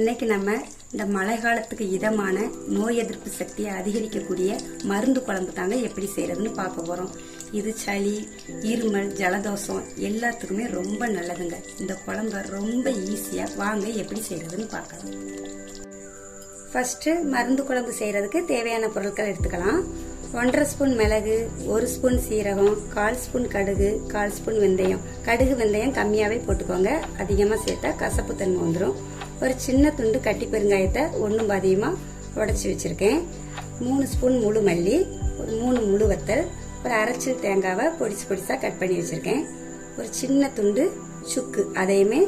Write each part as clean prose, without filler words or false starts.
இன்னைக்கு நம்ம இந்த மழை காலத்துக்கு இதமான நோய் எதிர்ப்பு சக்தியை அதிகரிக்கக்கூடிய மருந்து குழம்பு தாங்க எப்படி செய்யறதுன்னு பார்க்க போறோம். இது சளி, இருமல், ஜலதோஷம் எல்லாத்துக்குமே ரொம்ப நல்லதுங்க. இந்த குழம்பு ரொம்ப ஈஸியா வாங்க எப்படி செய்யறதுன்னு பார்க்கலாம். ஃபர்ஸ்ட் மருந்து குழம்பு செய்யறதுக்கு தேவையான பொருட்கள் எடுத்துக்கலாம். 1.5 ஸ்பூன் மிளகு, 1 ஸ்பூன் சீரகம், 1/4 ஸ்பூன் கடுகு, 1/4 ஸ்பூன் வெந்தயம். கடுகு வெந்தயம் கம்மியாவே போட்டுக்கோங்க, அதிகமா சேர்த்தா கசப்பு தன்மை வந்துடும். ஒரு சின்ன துண்டு கட்டி பெருங்காயத்தை ஒன்றும் பாதியமாக உடச்சி வச்சிருக்கேன். 3 ஸ்பூன் முழு மல்லி, ஒரு 3 முழு வத்தல், ஒரு அரைச்சல் தேங்காவை பொடிசாக கட் பண்ணி வச்சிருக்கேன். ஒரு சின்ன துண்டு சுக்கு, அதையுமே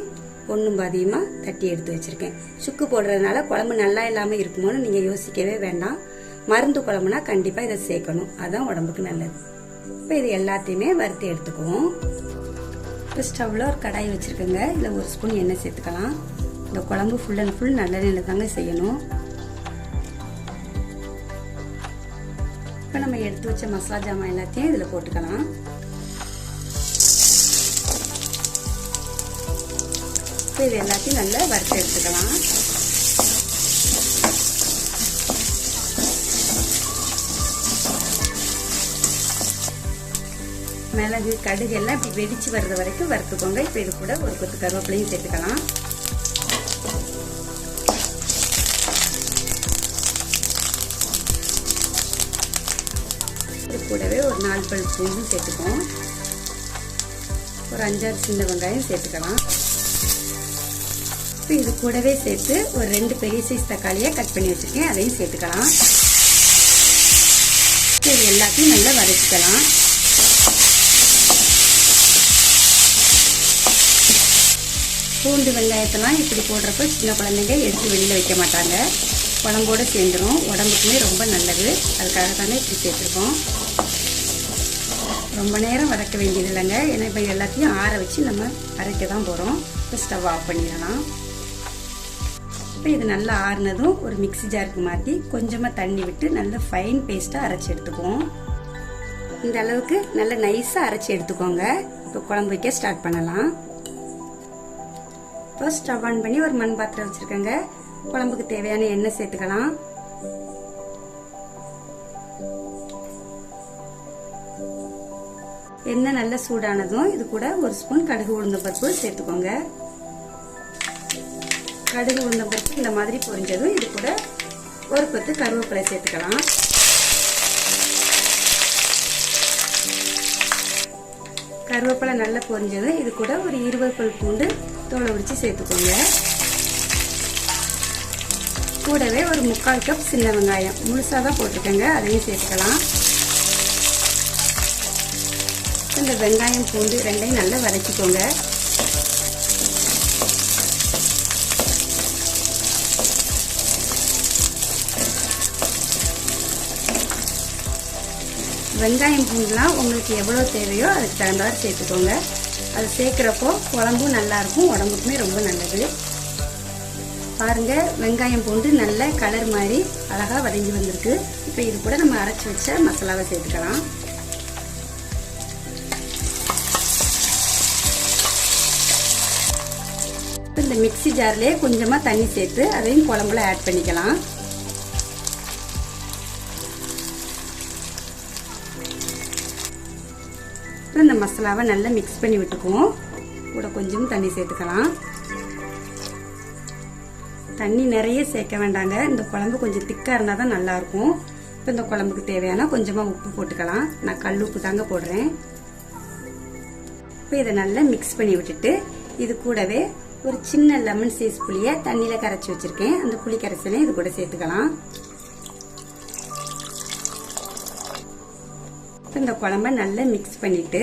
ஒன்றும் பாதியமாக தட்டி எடுத்து வச்சிருக்கேன். சுக்கு போடுறதுனால குழம்பு நல்லா இல்லாமல் இருக்குமோன்னு நீங்கள் யோசிக்கவே வேண்டாம். மருந்து குழம்புனா கண்டிப்பாக இதை சேர்க்கணும், அதுதான் உடம்புக்கு நல்லது. இப்போ இது எல்லாத்தையுமே வறுத்து எடுத்துக்குவோம். இப்போ ஸ்டவ்வில் ஒரு கடாய் வச்சுருக்கேங்க. இதில் 1 ஸ்பூன் எண்ணெய் சேர்த்துக்கலாம். இந்த குழம்பு ஃபுல் அண்ட் ஃபுல் நல்லெண்ணெயில் தாங்க செய்யணும். இப்போ நம்ம எடுத்து வச்ச மசாலா ஜாமான் எல்லாத்தையும் இதில் போட்டுக்கலாம். இப்போ இது எல்லாத்தையும் நல்லா வறுத்து எடுத்துக்கலாம். மிளகு, கடுகு எல்லாம் இப்படி வெடிச்சு வர்றது வரைக்கும் வறுத்துக்கோங்க. இப்போ இது கூட ஒரு கொத்து கருவேப்பிலையும் சேர்த்துக்கலாம். இது கூடவே ஒரு 4 பல் பூண்டும் சேர்த்துக்குவோம். ஒரு 5-6 சின்ன வெங்காயம் சேர்த்துக்கலாம். இப்போ இது கூடவே சேர்த்து ஒரு 2 பெரிய சைஸ் தக்காளியை கட் பண்ணி வச்சிருக்கேன், அதையும் சேர்த்துக்கலாம். இது எல்லாத்தையும் நல்லா வதக்கிக்கலாம். பூண்டு வெங்காயத்தெல்லாம் இப்படி போடுறப்ப சின்ன குழந்தைங்க எடுத்து வெளியில் வைக்க மாட்டாங்க, குழம்போடு சேர்ந்துடும். உடம்புக்குமே ரொம்ப நல்லது, அதுக்காக தானே இப்படி சேர்த்துருக்கோம். ரொம்ப நேரம் வதக்க வேண்டியது இல்லைங்க, ஏன்னா இப்போ எல்லாத்தையும் ஆற வச்சு நம்ம அரைக்க தான் போகிறோம். இப்போ ஸ்டவ் ஆஃப் பண்ணிடலாம். இப்போ இது நல்லா ஆறுனதும் ஒரு மிக்ஸி ஜாருக்கு மாற்றி கொஞ்சமாக தண்ணி விட்டு நல்ல ஃபைன் பேஸ்ட்டாக அரைச்சி எடுத்துக்குவோம். இந்த அளவுக்கு நல்ல நைஸாக அரைச்சி எடுத்துக்கோங்க. இப்போ குழம்பு வைக்க ஸ்டார்ட் பண்ணலாம். இப்போ ஸ்டவ் ஆன் பண்ணி ஒரு மண் பாத்திரம் வச்சிருக்கேங்க. குழம்புக்கு தேவையான எண்ணெய் சேர்த்துக்கலாம். எண்ணெய் நல்லா சூடானதும் இது கூட 1 ஸ்பூன் கடுகு உளுந்தம் பருப்பு சேர்த்துக்கோங்க. கடுகு உளுந்தம் பருப்பு இந்த மாதிரி பொரிஞ்சதும் இது கூட ஒரு கொத்து கருவேப்பிலை சேர்த்துக்கலாம். கருவேப்பிலை நல்லா பொரிஞ்சதும் இது கூட ஒரு 20 பல் பூண்டு தோலை உரிச்சு சேர்த்துக்கோங்க. கூடவே ஒரு 3/4 கப் சின்ன வெங்காயம் முழுசாக தான் போட்டிருக்கேங்க, அதையும் சேர்த்துக்கலாம். இந்த வெங்காயம் பூண்டு ரெண்டையும் நல்லா வதக்கிக்கோங்க. வெங்காயம் பூண்டுலாம் உங்களுக்கு எவ்வளோ தேவையோ அதுக்கு தகுந்தவாறு சேர்த்துக்கோங்க. அது சேர்க்குறப்போ குழம்பும் நல்லாயிருக்கும், உடம்புக்குமே ரொம்ப நல்லது. பாருங்க, வெங்காயம் பூண்டு நல்ல கலர் மாதிரி அழகாக வதங்கி வந்திருக்கு. இப்போ இது கூட நம்ம அரைச்சி வச்ச மசாலாவை சேர்த்துக்கலாம். இந்த மிக்ஸி ஜார்லேயே கொஞ்சமாக தண்ணி சேர்த்து அதையும் குழம்புல ஆட் பண்ணிக்கலாம். இந்த மசாலாவை நல்லா மிக்ஸ் பண்ணி விட்டுக்குவோம். கூட கொஞ்சம் தண்ணி சேர்த்துக்கலாம். தண்ணி நிறைய சேர்க்க வேண்டாங்க, இந்த குழம்பு கொஞ்சம் திக்காக இருந்தால் தான் நல்லாயிருக்கும். இப்போ இந்த குழம்புக்கு தேவையான கொஞ்சமாக உப்பு போட்டுக்கலாம். நான் கல் உப்பு தாங்க போடுறேன். இப்போ இதை நல்லா மிக்ஸ் பண்ணி விட்டுட்டு இது கூடவே ஒரு சின்ன லெமன் சைஸ் புளியை தண்ணியில் கரைச்சி வச்சுருக்கேன், அந்த புளி கரைசலையும் இது கூட சேர்த்துக்கலாம். இந்த குழம்ப நல்லா மிக்ஸ் பண்ணிட்டு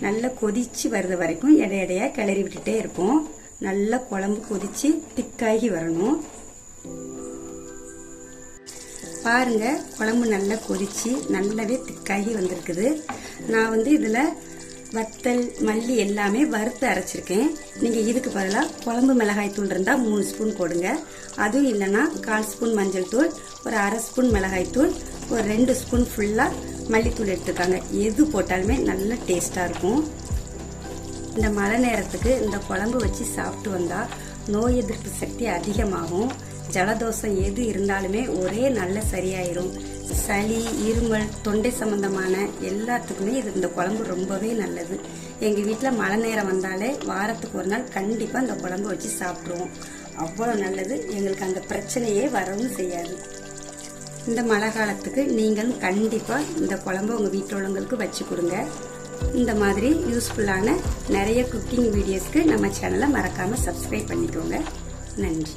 நல்லா கொதிச்சு வர்றது வரைக்கும் இடையிடையா கிளறி விட்டுட்டே இருப்போம். நல்லா குழம்பு கொதிச்சு திக்காகி வரணும். பாருங்க, குழம்பு நல்லா கொதிச்சு நல்லாவே திக்காகி வந்திருக்குது. நான் இதுல வத்தல், மல்லி எல்லாமே வறுத்து அரைச்சிருக்கேன். நீங்க இதுக்கு பதிலாக குழம்பு மிளகாய் தூள் இருந்தா 3 ஸ்பூன் போடுங்க. அதுவும் இல்லைன்னா 1/4 ஸ்பூன் மஞ்சள் தூள், ஒரு 1/2 ஸ்பூன் மிளகாய் தூள், ஒரு 2 ஸ்பூன் ஃபுல்லா மல்லித்தூள் எடுத்துக்காங்க. எது போட்டாலுமே நல்ல டேஸ்டா இருக்கும். இந்த மழை நேரத்துக்கு இந்த குழம்பு வச்சு சாப்பிட்டு வந்தா நோய் எதிர்ப்பு சக்தி அதிகமாகும். ஜலதோஷம் எது இருந்தாலுமே ஒரே நல்ல சரியாயிரும். சளி, இருமல், தொண்டை சம்பந்தமான எல்லாத்துக்குமே இந்த குழம்பு ரொம்பவே நல்லது. எங்கள் வீட்டில் மழை நேரம் வந்தாலே வாரத்துக்கு ஒரு நாள் கண்டிப்பாக இந்த குழம்பு வச்சு சாப்பிடுவோம். அவ்வளோ நல்லது. எங்களுக்கு அந்த பிரச்சனையே வரவும் செய்யாது. இந்த மழை காலத்துக்கு நீங்களும் கண்டிப்பாக இந்த குழம்பு உங்கள் வீட்டில் உள்ளவங்களுக்கு வச்சு கொடுங்க. இந்த மாதிரி யூஸ்ஃபுல்லான நிறைய குக்கிங் வீடியோஸ்க்கு நம்ம சேனலை மறக்காமல் சப்ஸ்கிரைப் பண்ணிக்கோங்க. நன்றி.